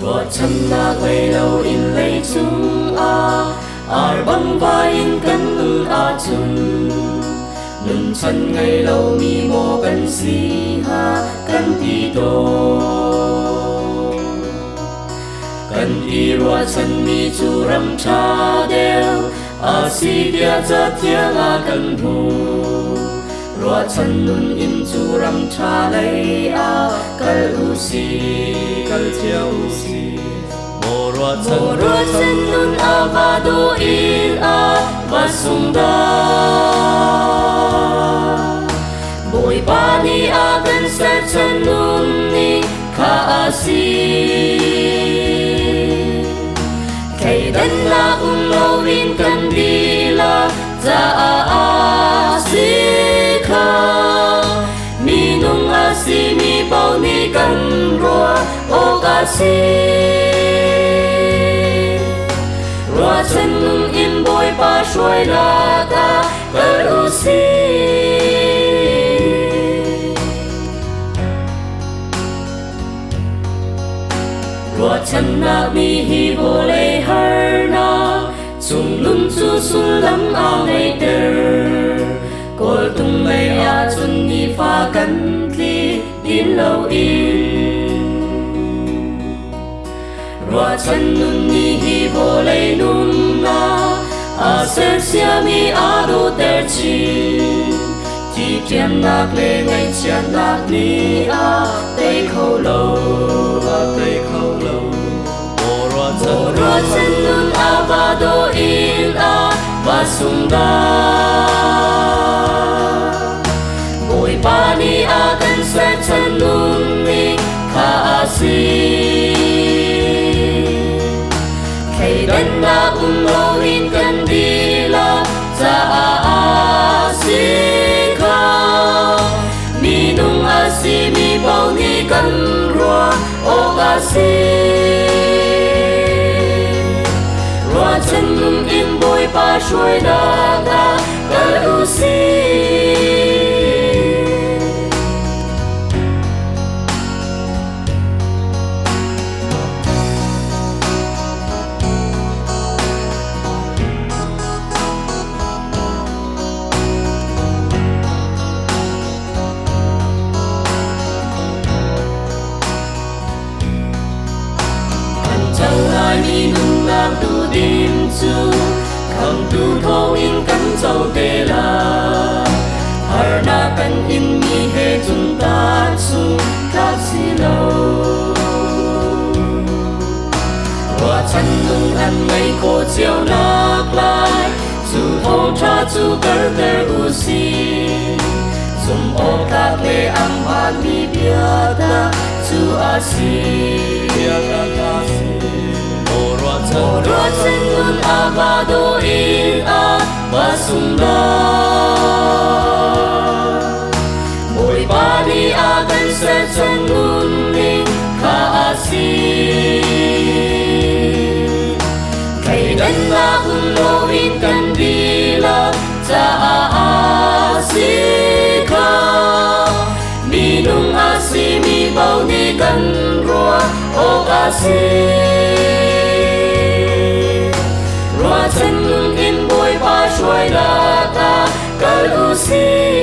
Rua chân na gây lâu in lấy chung ar băng va in cân nun chung nun chân ngày lâu mi mô cân si ha cân ti đô cân ti rua chân mi chu ram cha đều si tia cha thiang cân hu rua chân nun in chu ram cha lấy cân u si cân thiang u si rua chân nun va do in va sung da bồi ba ni gần sẽ chân nun ni kha si kay dan la lo in kan di la za si kha mi nung si mi bao ni kan rua o si rua chân nun in bồi ba suy la ta u si rua chân na mi hi vô lê har na chung lun chu sun lam ngày ter col tung lê chun ni pha kan li tin lâu in rua chân nun ni hi vô lê nun na ser sia mi do ter chi ti tiam nak lê ngày chian nak ni tây khâu lâu tây khâu lâu rua chân nun va do in va sung da bồi ba ni gần sẽ chân nun ni kha si kay dan na lo in kan di la za si kha mi nung si mi bao ni kan rua o si rua chân nun in bồi ba suy da ta u si mi nung nam tu dim chu kham tu thong in kan châu te la har na kan in mi he chun ta chu ka si lo rua chân nun an ngày ko chiao nak lai chu thong cha chu kar ter u si zum o ka le am han mi bia ta chu si bia ta si rua chân nun va do in va sung da bồi ba ni gần sẽ chân nun ni kha si kay dan la lo in kan di la za si kha mi nung si mi bao ni kan rua o si rua chân nun in bồi ba suy la ta u si